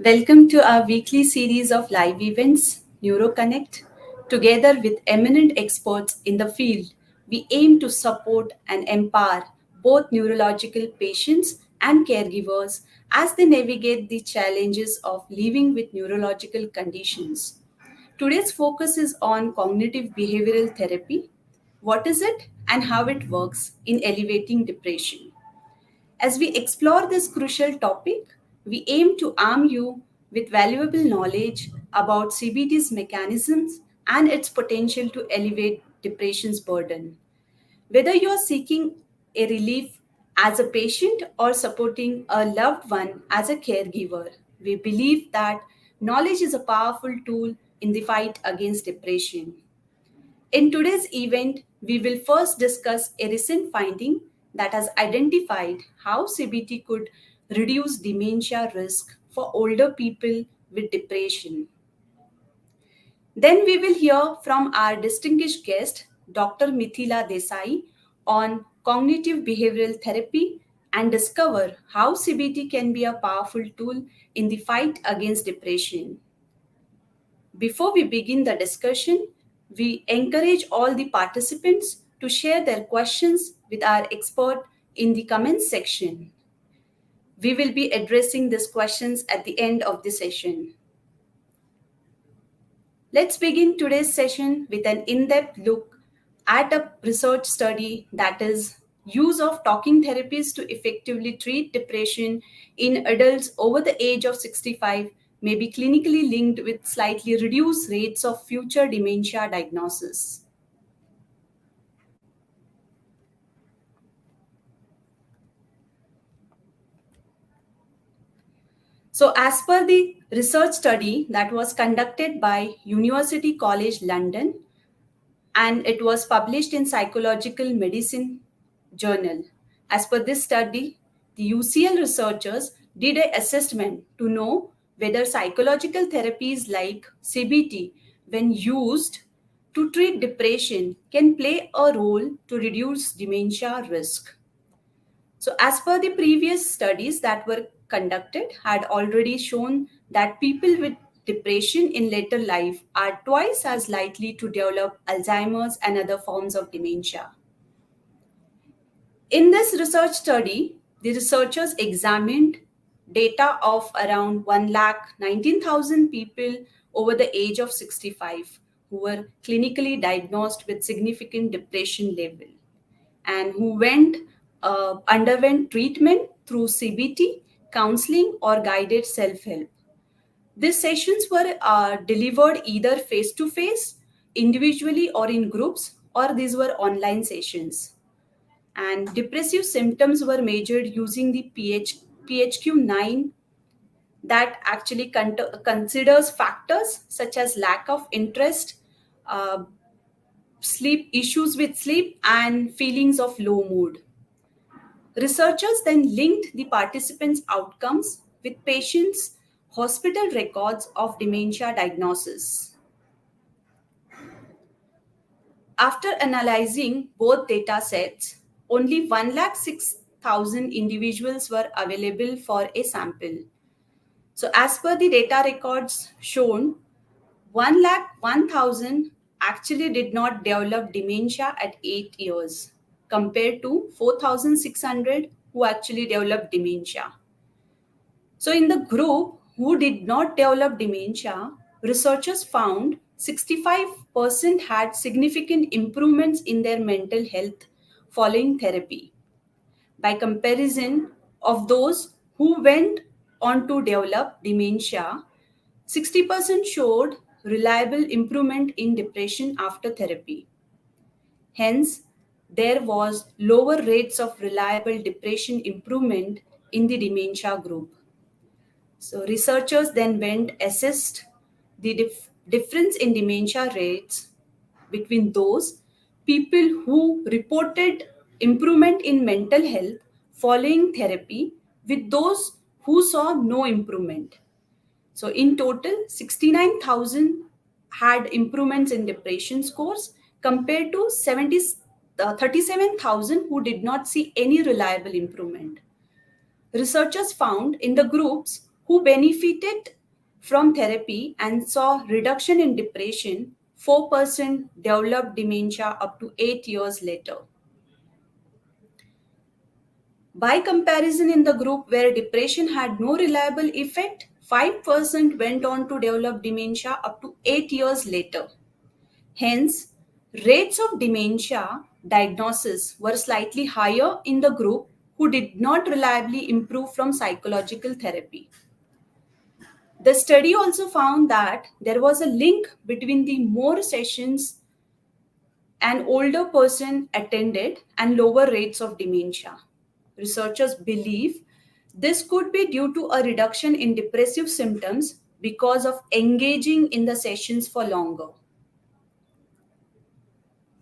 Welcome to our weekly series of live events, NeuroConnect. Together with eminent experts in the field, we aim to support and empower both neurological patients and caregivers as they navigate the challenges of living with neurological conditions. Today's focus is on cognitive behavioral therapy. What is it and how it works in elevating depression? As we explore this crucial topic, we aim to arm you with valuable knowledge about CBT's mechanisms and its potential to elevate depression's burden. Whether you are seeking a relief as a patient or supporting a loved one as a caregiver, we believe that knowledge is a powerful tool in the fight against depression. In today's event, we will first discuss a recent finding that has identified how CBT could reduce dementia risk for older people with depression. Then we will hear from our distinguished guest, Dr. Mithila Desai, on cognitive behavioral therapy and discover how CBT can be a powerful tool in the fight against depression. Before we begin the discussion, we encourage all the participants to share their questions with our expert in the comments section. We will be addressing these questions at the end of the session. Let's begin today's session with an in-depth look at a research study that is use of talking therapies to effectively treat depression in adults over the age of 65 may be clinically linked with slightly reduced rates of future dementia diagnosis. So, as per the research study that was conducted by University College London, and it was published in Psychological Medicine Journal. As per this study, the UCL researchers did an assessment to know whether psychological therapies like CBT, when used to treat depression, can play a role to reduce dementia risk. So, as per the previous studies that were conducted, had already shown that people with depression in later life are twice as likely to develop Alzheimer's and other forms of dementia. In this research study, the researchers examined data of around 1,19,000 people over the age of 65 who were clinically diagnosed with significant depression level and who underwent treatment through CBT, counseling, or guided self-help. These sessions were delivered either face-to-face, individually, or in groups, or these were online sessions. And depressive symptoms were measured using the PHQ-9 that actually considers factors such as lack of interest, uh, sleep issues with sleep, and feelings of low mood. Researchers then linked the participants' outcomes with patients' hospital records of dementia diagnosis. After analyzing both data sets, only 106,000 individuals were available for a sample. So, as per the data records shown, 101,000 actually did not develop dementia at 8 years compared to 4,600 who actually developed dementia. So, in the group who did not develop dementia, researchers found 65% had significant improvements in their mental health following therapy. By comparison of those who went on to develop dementia, 60% showed reliable improvement in depression after therapy. Hence, there was lower rates of reliable depression improvement in the dementia group. So researchers then went assessed the difference in dementia rates between those people who reported improvement in mental health following therapy with those who saw no improvement. So in total, 69,000 had improvements in depression scores compared to 37,000 who did not see any reliable improvement. Researchers found in the groups who benefited from therapy and saw reduction in depression. 4% developed dementia up to 8 years later. By comparison, in the group where depression had no reliable effect, 5% went on to develop dementia up to 8 years later. Hence, rates of dementia diagnosis were slightly higher in the group who did not reliably improve from psychological therapy. The study also found that there was a link between the more sessions an older person attended and lower rates of dementia. Researchers believe this could be due to a reduction in depressive symptoms because of engaging in the sessions for longer.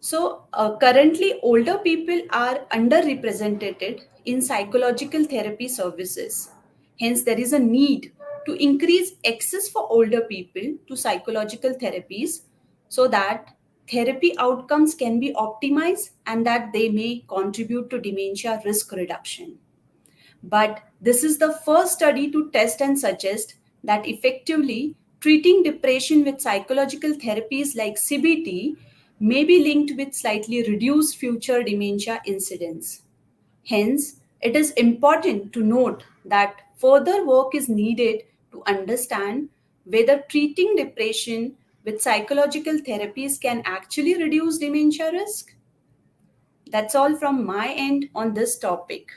So, currently, older people are underrepresented in psychological therapy services. Hence, there is a need to increase access for older people to psychological therapies so that therapy outcomes can be optimized and that they may contribute to dementia risk reduction. But this is the first study to test and suggest that effectively treating depression with psychological therapies like CBT may be linked with slightly reduced future dementia incidence. Hence, it is important to note that further work is needed to understand whether treating depression with psychological therapies can actually reduce dementia risk. That's all from my end on this topic.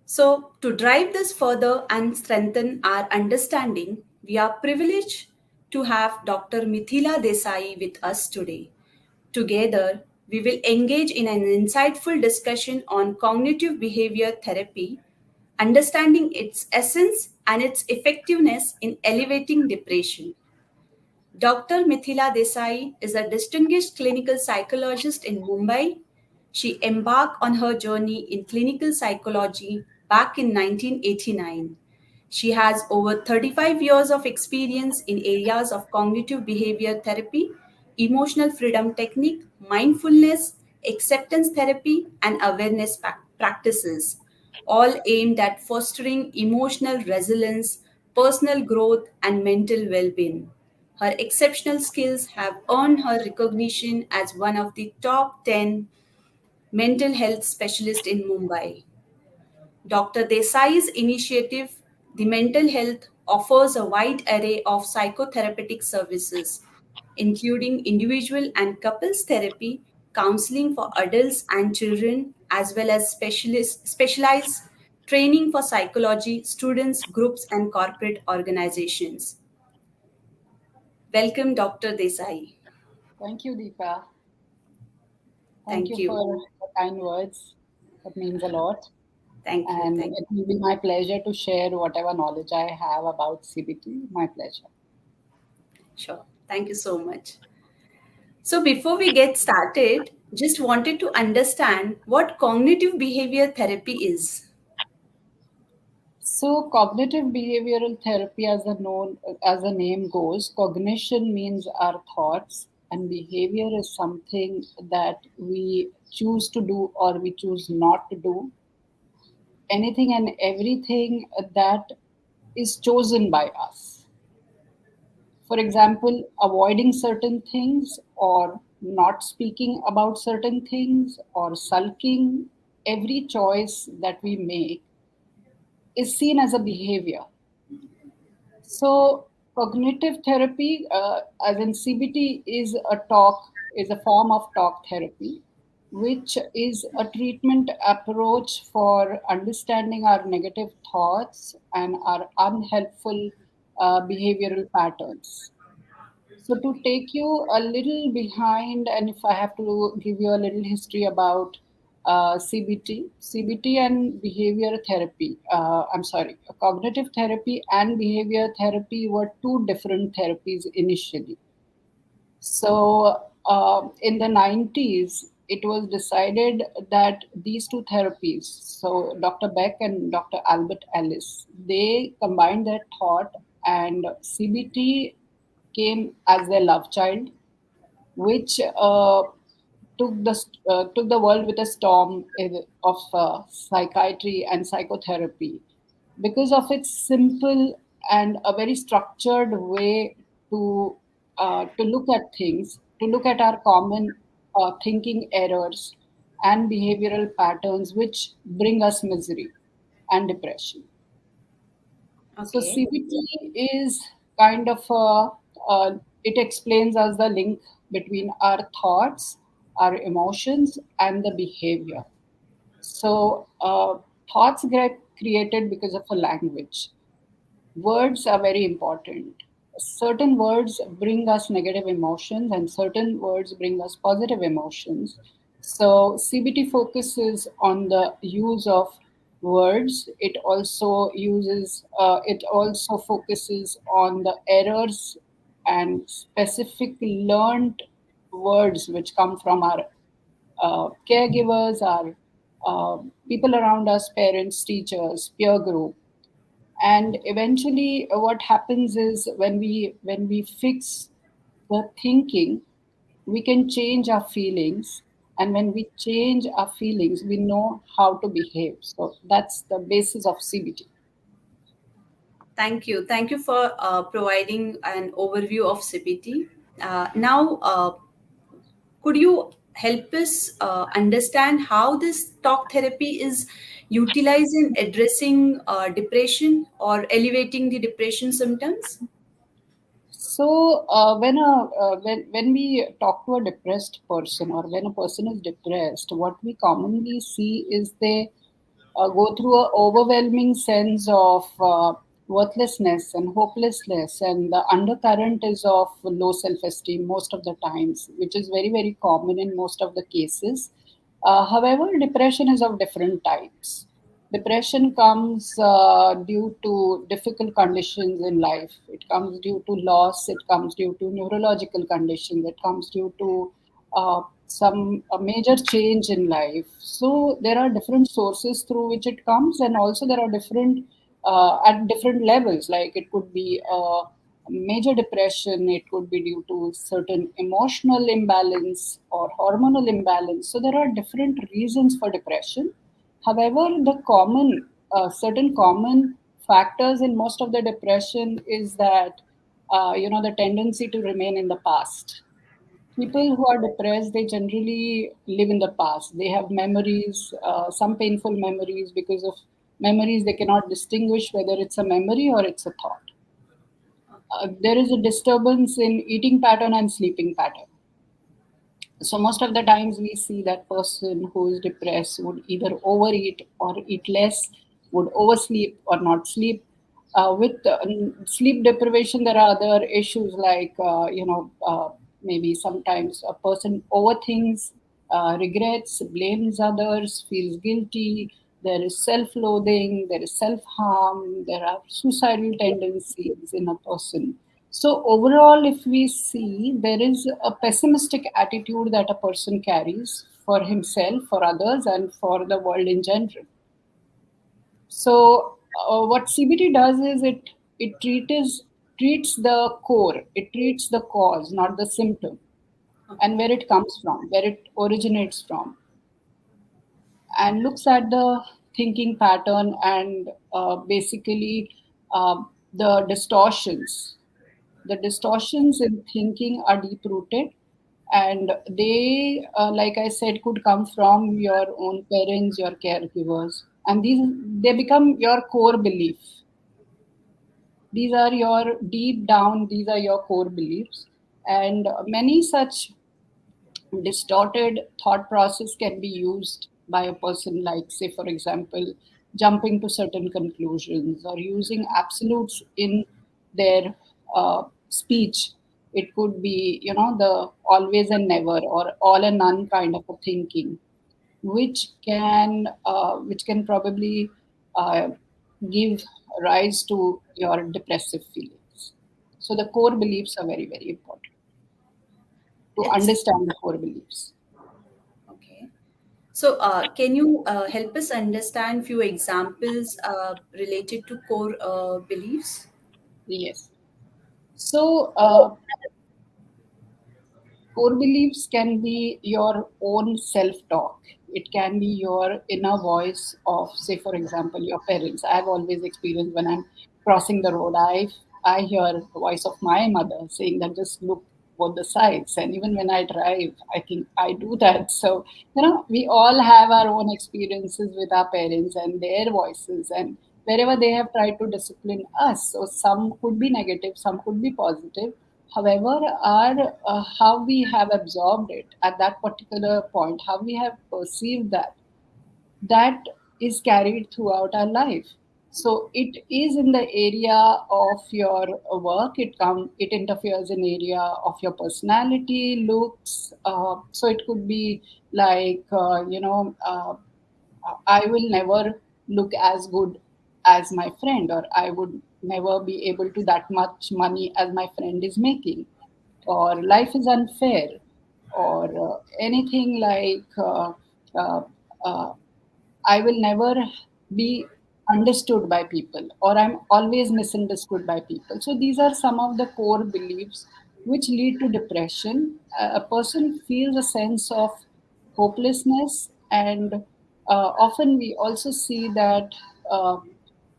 So, to drive this further and strengthen our understanding, we are privileged to have Dr. Mithila Desai with us today. Together, we will engage in an insightful discussion on cognitive behavior therapy, understanding its essence and its effectiveness in elevating depression. Dr. Mithila Desai is a distinguished clinical psychologist in Mumbai. She embarked on her journey in clinical psychology back in 1989. She has over 35 years of experience in areas of cognitive behavior therapy, emotional freedom technique, mindfulness, acceptance therapy, and awareness practices, all aimed at fostering emotional resilience, personal growth, and mental well being. Her exceptional skills have earned her recognition as one of the top 10 mental health specialists in Mumbai. Dr. Desai's initiative, The Mental Health, offers a wide array of psychotherapeutic services, including individual and couples therapy, counseling for adults and children, as well as specialized training for psychology, students, groups, and corporate organizations. Welcome, Dr. Desai. Thank you, Deepa. Thank Thank you you. for the kind words. That means a lot. Thank you. And Thank it will be my pleasure to share whatever knowledge I have about CBT. My pleasure. Sure. Thank you so much. So before we get started, just wanted to understand what cognitive behavior therapy is. So, cognitive behavioral therapy, as the name goes, cognition means our thoughts, and behavior is something that we choose to do or we choose not to do. Anything and everything that is chosen by us. For example, avoiding certain things or not speaking about certain things or sulking, every choice that we make is seen as a behavior. So, cognitive therapy, as in CBT, is a form of talk therapy, which is a treatment approach for understanding our negative thoughts and our unhelpful behavioral patterns. So, to take you a little behind, and if I have to give you a little history about CBT and behavior therapy, I'm sorry, cognitive therapy and behavior therapy were two different therapies initially. So, in the 90s, it was decided that these two therapies, so Dr. Beck and Dr. Albert Ellis, they combined their thought, and CBT came as their love child, which took the world with a storm of psychiatry and psychotherapy because of its simple and a very structured way to look at things, to look at our common thinking errors and behavioral patterns which bring us misery and depression. So Okay. CBT is kind of it explains us the link between our thoughts, our emotions, and the behavior. So thoughts get created because of a language. Words are very important. Certain words bring us negative emotions, and certain words bring us positive emotions. So, CBT focuses on the use of words. It also focuses on the errors and specific learned words which come from our caregivers, our people around us, parents, teachers, peer group. And eventually what happens is when we fix the thinking, we can change our feelings, and when we change our feelings we know how to behave. So that's the basis of CBT. Thank you. Thank you for providing an overview of CBT. Now, could you help us understand how this talk therapy is utilized in addressing depression or elevating the depression symptoms? So when we talk to a depressed person, or when a person is depressed, what we commonly see is they go through an overwhelming sense of worthlessness and hopelessness, and the undercurrent is of low self-esteem most of the times, which is very very common in most of the cases. However, depression is of different types. Depression comes due to difficult conditions in life. It comes due to loss. It comes due to neurological conditions. It comes due to some a major change in life. So there are different sources through which it comes, and also there are different at different levels. Like it could be a major depression, it could be due to certain emotional imbalance or hormonal imbalance. So there are different reasons for depression. However, the certain common factors in most of the depression is that the tendency to remain in the past. People who are depressed, they generally live in the past. They have memories, some painful memories. Because of memories, they cannot distinguish whether it's a memory or it's a thought. There is a disturbance in eating pattern and sleeping pattern. So most of the times we see that person who is depressed would either overeat or eat less, would oversleep or not sleep. With sleep deprivation, there are other issues like maybe sometimes a person overthinks, regrets, blames others, feels guilty. There is self-loathing, there is self-harm, there are suicidal tendencies in a person. So overall, if we see, there is a pessimistic attitude that a person carries for himself, for others, and for the world in general. So what CBT does is it treats the core, it treats the cause, not the symptom, and Okay. where it comes from, where it originates from, and looks at the thinking pattern and basically uh, the distortions. The distortions in thinking are deep rooted, and they, like I said, could come from your own parents, your caregivers, and these they become your core belief. These are your deep down, these are your core beliefs, and many such distorted thought process can be used by a person, like say for example jumping to certain conclusions or using absolutes in their speech. It could be the always and never or all and none kind of a thinking, which can probably uh, give rise to your depressive feelings. So the core beliefs are very very important to It's understand the core beliefs. okay. So, can you help us understand few examples related to core beliefs? Yes. So, core beliefs can be your own self talk. It can be your inner voice of, say, for example, your parents. I've always experienced when I'm crossing the road, I hear the voice of my mother saying that just look both the sides. And even when I drive, I think I do that. So, we all have our own experiences with our parents and their voices, and wherever they have tried to discipline us. So, some could be negative, some could be positive. However, our how we have absorbed it at that particular point, how we have perceived that is carried throughout our life. So it is in the area of your work. It interferes in area of your personality, looks. So it could be like I will never look as good as my friend, or I would never be able to that much money as my friend is making, or life is unfair, or anything like uh, uh, I will never be understood by people, or I'm always misunderstood by people. So these are some of the core beliefs which lead to depression. A person feels a sense of hopelessness, and often we also see that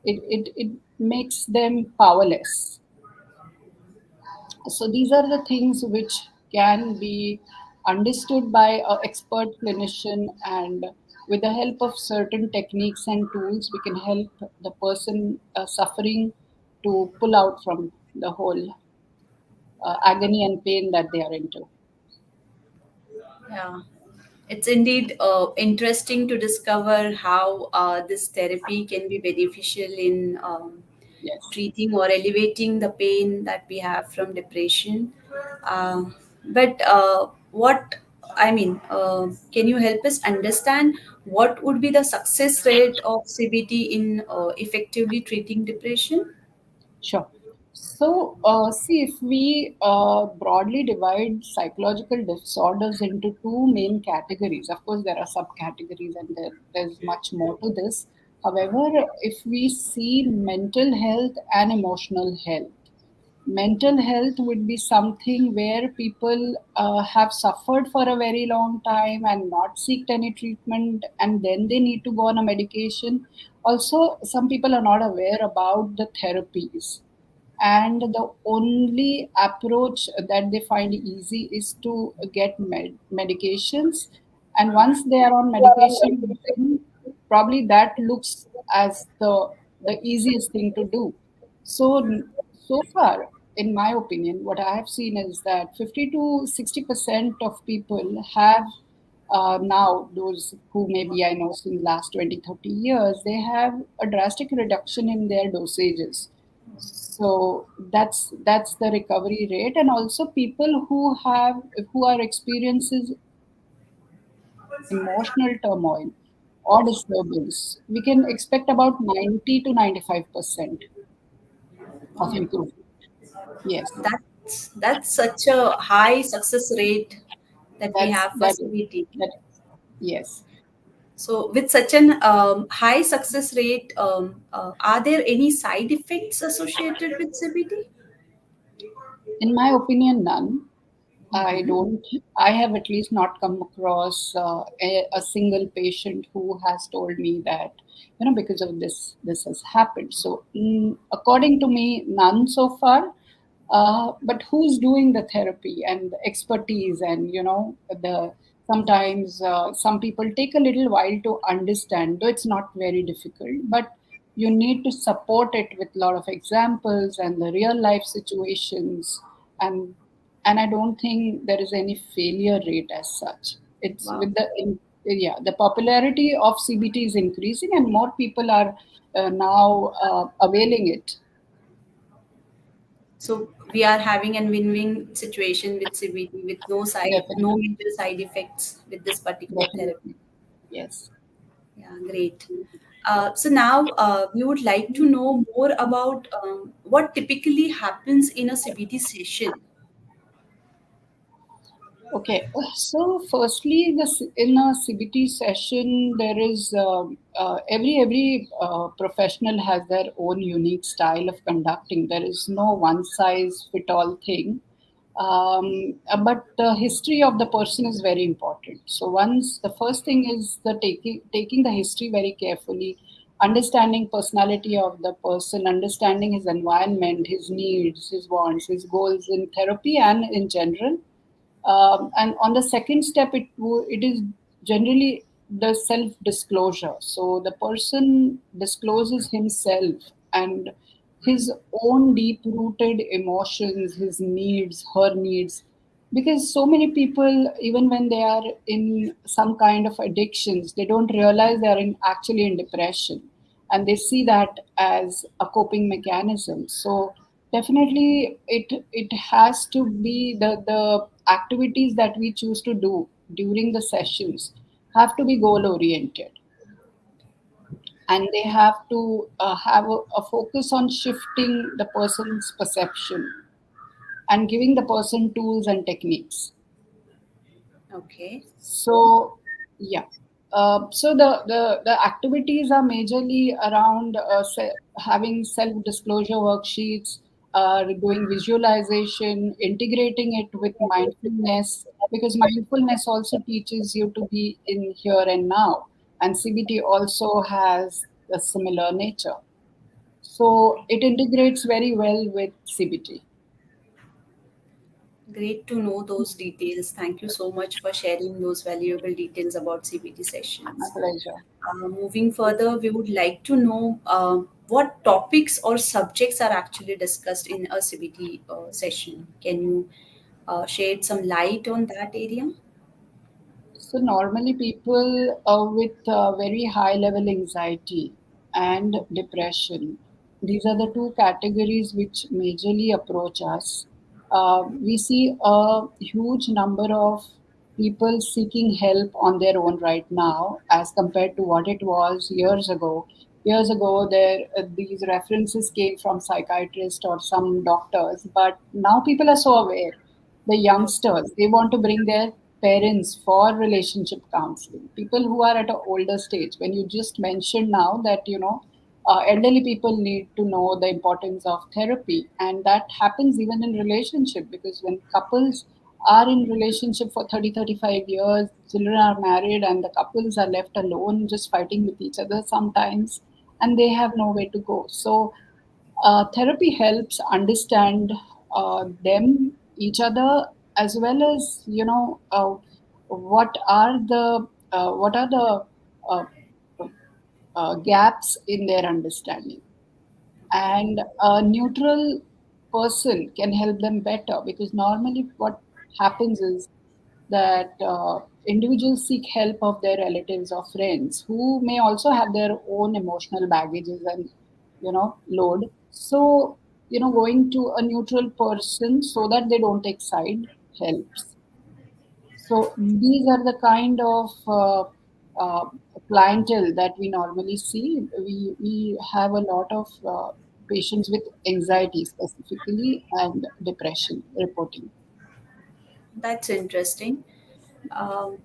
it makes them powerless. So these are the things which can be understood by an expert clinician, and with the help of certain techniques and tools, we can help the person suffering to pull out from the whole agony and pain that they are into. Yeah. It's indeed interesting to discover how this therapy can be beneficial in Yes, treating or elevating the pain that we have from depression. But what I mean, can you help us understand what would be the success rate of CBT in effectively treating depression? sure. So, see, if we broadly divide psychological disorders into two main categories, of course, there are subcategories, and there's much more to this. However, if we see mental health and emotional health, mental health would be something where people have suffered for a very long time and not seeked any treatment, and then they need to go on a medication. Also, some people are not aware about the therapies, and the only approach that they find easy is to get medications. And once they are on medication, then probably that looks as the easiest thing to do. So far, in my opinion, what I have seen is that 50 to 60% of people have now, those who maybe I know since last 20, 30 years, they have a drastic reduction in their dosages. So that's the recovery rate. And also people who are experiences emotional turmoil or disturbance, we can expect about 90 to 95% of Wow, improvement. Yes, that's such a high success rate that we that's have for that is CBT. that yes. So, with such an high success rate, are there any side effects associated with CBT? In my opinion, none. I Mhm. don't, I have at least not come across a single patient who has told me that, because of this has happened. So, according to me, none so far. But who's doing the therapy and the expertise, and, the sometimes some people take a little while to understand, though it's not very difficult, but you need to support it with a lot of examples and the real life situations, and I don't think there is any failure rate as such. It's Wow. with yeah, the popularity of CBT is increasing, and more people are now availing it. So we are having a win-win situation with CBT with no Definitely, major side effects with this particular therapy. definitely, yes. Yeah, great. So now we would like to know more about what typically happens in a CBT session. Okay, so firstly, in a CBT session, there is every professional has their own unique style of conducting. There is no one size fit all thing. But the history of the person is very important. So once the first thing is the taking the history very carefully, understanding personality of the person, understanding his environment, his needs, his wants, his goals in therapy and in general. And on the second step, it is generally the self disclosure. So the person discloses himself and his own deep rooted emotions, his needs, her needs. Because so many people, even when they are in some kind of addictions, they don't realize they are actually in depression, and they see that as a coping mechanism. So definitely, it has to be the activities that we choose to do during the sessions have to be goal oriented, and they have to have a focus on shifting the person's perception and giving the person tools and techniques. Okay. So, yeah. So the activities are majorly around having self-disclosure worksheets, doing visualization, integrating it with mindfulness, because mindfulness also teaches you to be in here and now. And CBT also has a similar nature. So it integrates very well with CBT. Great to know those details. Thank you so much for sharing those valuable details about CBT My sessions. pleasure. Moving further, we would like to know what topics or subjects are actually discussed in a CBT session. Can you shed some light on that area? So normally people with very high level anxiety and depression, these are the two categories which majorly approach us. We see a huge number of people seeking help on their own right now as compared to what it was years ago. Years ago, these references came from psychiatrists or some doctors, but now people are so aware. The youngsters, they want to bring their parents for relationship counseling. People who are at an older stage, when you just mentioned now that elderly people need to know the importance of therapy, and that happens even in relationship, because when couples are in relationship for 30, 35 years, children are married, and the couples are left alone just fighting with each other sometimes, and they have nowhere to go. So therapy helps understand them, each other, as well as what are the uh, gaps in their understanding, and a neutral person can help them better, because normally what happens is that individuals seek help of their relatives or friends who may also have their own emotional baggages and load. So going to a neutral person so that they don't take side helps. So these are the kind of uh, clientele that we normally see. We have a lot of patients with anxiety specifically and depression reporting. That's interesting. Um,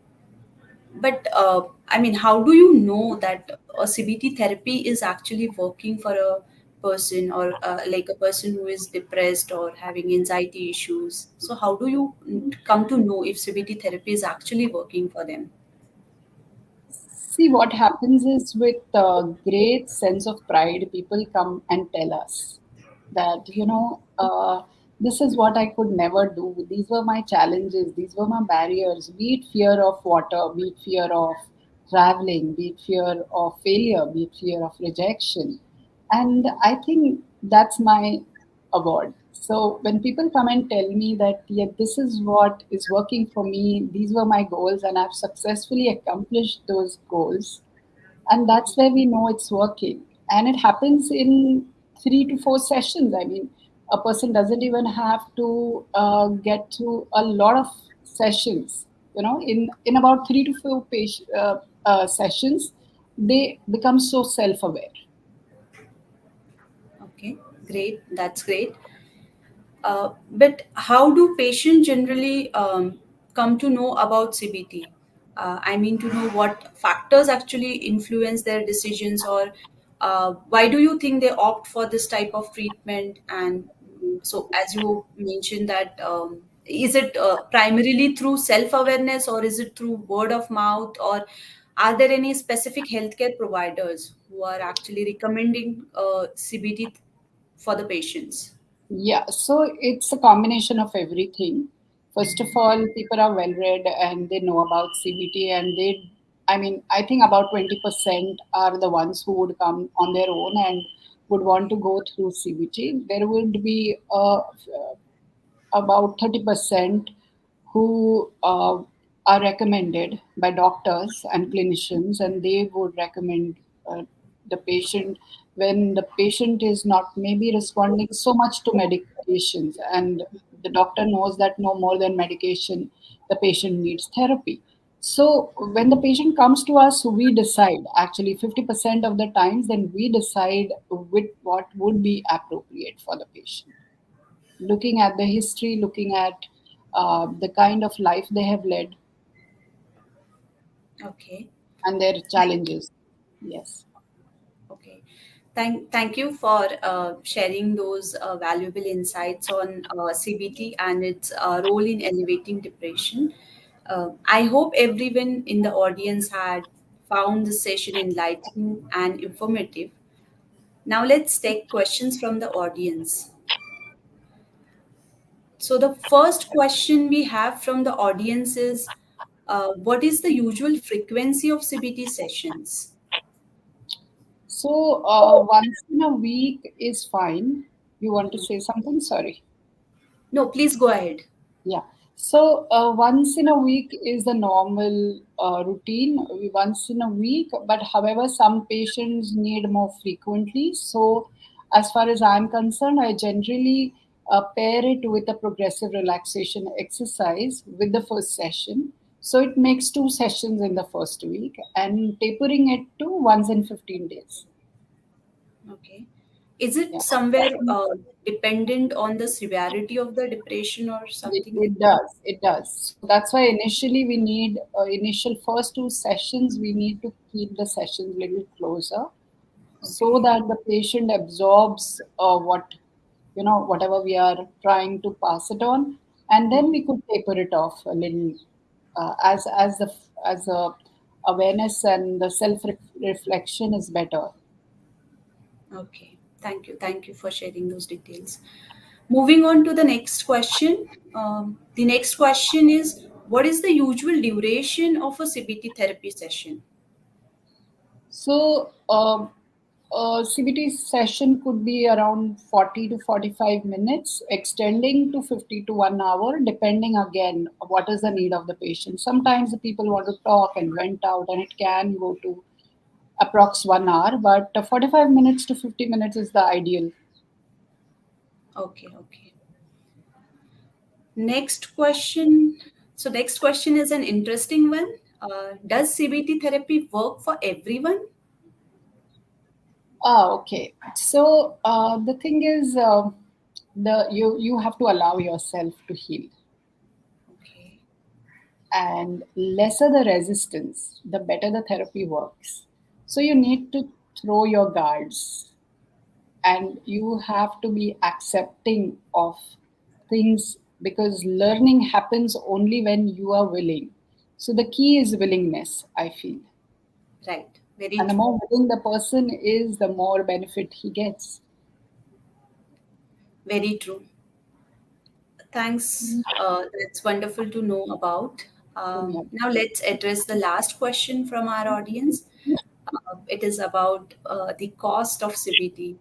but I mean, how do you know that a CBT therapy is actually working for a person, or like a person who is depressed or having anxiety issues? So, how do you come to know if CBT therapy is actually working for them? See, what happens is with great sense of pride, people come and tell us that, this is what I could never do. These were my challenges. These were my barriers, be it fear of water, be it fear of traveling, be it fear of failure, be it fear of rejection. And I think that's my award. So when people come and tell me that, yeah, this is what is working for me, these were my goals, and I've successfully accomplished those goals, and that's where we know it's working. And it happens in 3 to 4 sessions. I mean, a person doesn't even have to get through a lot of sessions. In about 3 to 4 sessions, they become so self-aware. Okay, great. That's great. But how do patients generally come to know about CBT? I mean, to know what factors actually influence their decisions, or why do you think they opt for this type of treatment? And so, as you mentioned, that Is it primarily through self awareness, or is it through word of mouth, or are there any specific healthcare providers who are actually recommending CBT for the patients? Yeah, so it's a combination of everything. First of all, people are well read and they know about CBT, and I mean, I think about 20% are the ones who would come on their own and would want to go through CBT. There would be about 30% who are recommended by doctors and clinicians, and they would recommend the patient when the patient is not maybe responding so much to medications, and the doctor knows that no more than medication, the patient needs therapy. So when the patient comes to us, we decide actually 50% of the times, then we decide with what would be appropriate for the patient, looking at the history, looking at the kind of life they have led Okay. and their Thank challenges. Yes. Okay. Thank you for sharing those valuable insights on CBT and its role in elevating depression. I hope everyone in the audience had found this session enlightening and informative. Now let's take questions from the audience. So the first question we have from the audience is, what is the usual frequency of CBT sessions? So once in a week is fine. You want to say something? Sorry. No, please go ahead. Yeah. So once in a week is the normal routine, once in a week. But however, some patients need more frequently. So, as far as I'm concerned, I generally pair it with a progressive relaxation exercise with the first session. So it makes two sessions in the first week and tapering it to once in 15 days. Okay. Is it Yeah. somewhere dependent on the severity of the depression or something like It does. It does. So that's why initially we need initial first two sessions. We need to keep the sessions a little closer that? so Okay. that the patient absorbs whatever we are trying to pass it on, and then Mhm. we could taper it off a little as a awareness and the self reflection is better. Okay. Thank you. Thank you for sharing those details. Moving on to the next question. The next question is, what is the usual duration of a CBT therapy session? So, a CBT session could be around 40 to 45 minutes, extending to 50 to 1 hour, depending again what is the need of the patient. Sometimes the people want to talk and vent out, and it can go to approx 1 hour, but 45 minutes to 50 minutes is the ideal. Okay. Okay. Next question. So, next question is an interesting one. Does CBT therapy work for everyone? Ah, okay. So the thing is, the you have to allow yourself to heal, Okay. and lesser the resistance, the better the therapy works. So you need to throw your guards, and you have to be accepting of things, because learning happens only when you are willing. So the key is willingness, I feel. Right. Very And the true. more willing the person is, the more benefit he gets. Very true. Thanks. That's wonderful to know about. Yeah. Now, let's address the last question from our audience. It is about the cost of CBT.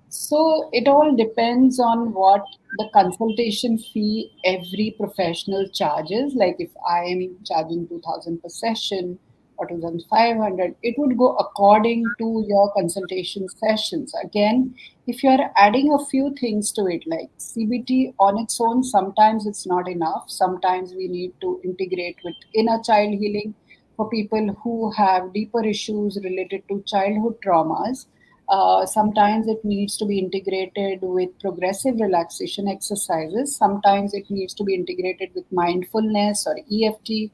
So it all depends on what the consultation fee every professional charges. Like if I am charging 2000 per session or 2500, it would go according to your consultation sessions. Again, if you are adding a few things to it, like CBT on its own, sometimes it's not enough. Sometimes we need to integrate with inner child healing for people who have deeper issues related to childhood traumas. Sometimes it needs to be integrated with progressive relaxation exercises. Sometimes it needs to be integrated with mindfulness or EFT.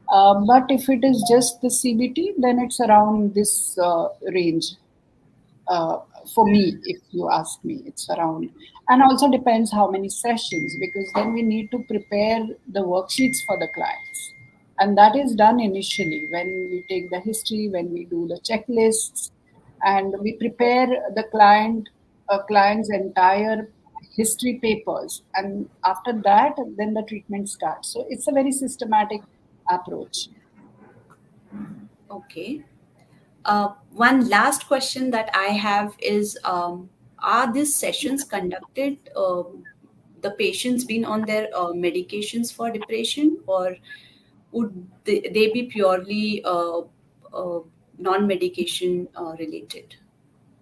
But if it is just the CBT, then it's around this range. For me, if you ask me, it's around, and also depends how many sessions, because then we need to prepare the worksheets for the clients, and that is done initially when we take the history, when we do the checklists, and we prepare the client's entire history papers, and after that then the treatment starts. So it's a very systematic approach. Okay. One last question that I have is, are these sessions conducted, the patients been on their medications for depression, or would they be purely non-medication related?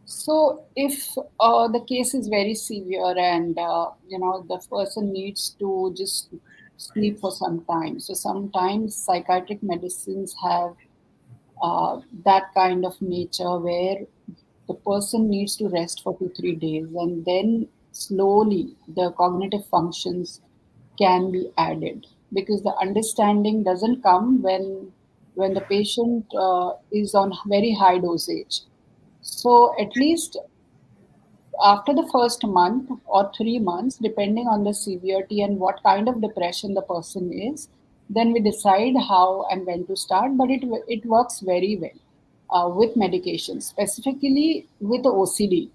So if the case is very severe and the person needs to just sleep for some time, so sometimes psychiatric medicines have that kind of nature where the person needs to rest for 2 3 days, and then slowly the cognitive functions can be added, because the understanding doesn't come when the patient is on very high dosage. So at least after the first month or 3 months, depending on the severity and what kind of depression the person is, then we decide how and when to start. But it works very well with medication, specifically with OCD.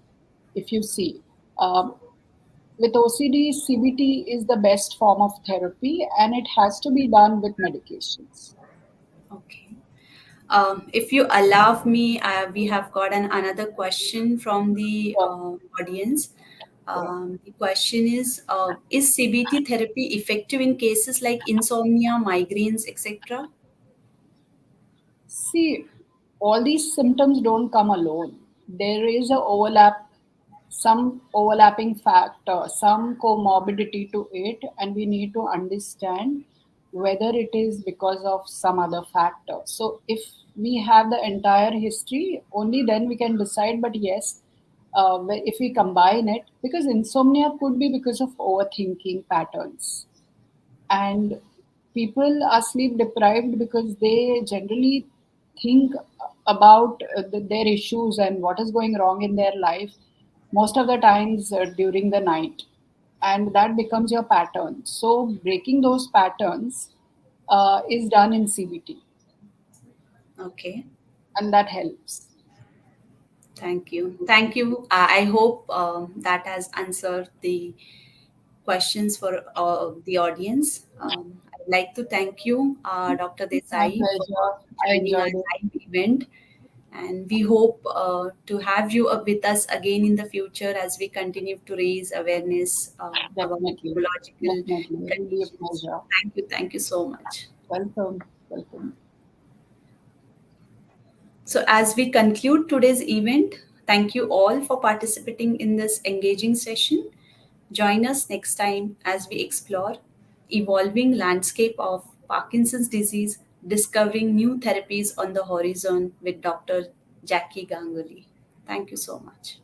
If you see, um, with OCD, CBT is the best form of therapy, and it has to be done with medications. Okay. If you allow me, we have got another question from the So, audience. yeah. The question is CBT therapy effective in cases like insomnia, migraines, etc.? See, all these symptoms don't come alone. There is a overlap, some overlapping factor, some comorbidity to it, and we need to understand whether it is because of some other factor. So, if we have the entire history, only then we can decide. But yes, if we combine it, because insomnia could be because of overthinking patterns, and people are sleep deprived because they generally think about their issues and what is going wrong in their life most of the times during the night, and that becomes your pattern. So breaking those patterns is done in CBT, Okay. and that helps. Thank you. Thank you. I hope that has answered the questions for the audience. I'd like to thank you, Dr. My Desai, for pleasure. I joining our enjoyed it. live event. And we hope to have you with us again in the future as we continue to raise awareness about Definitely, neurological definitely, it will be a conditions. pleasure. Thank you. Thank you so much. Welcome, welcome. So, as we conclude today's event, thank you all for participating in this engaging session. Join us next time as we explore evolving landscape of Parkinson's disease, discovering new therapies on the horizon with Dr. Jackie Ganguly. Thank you so much.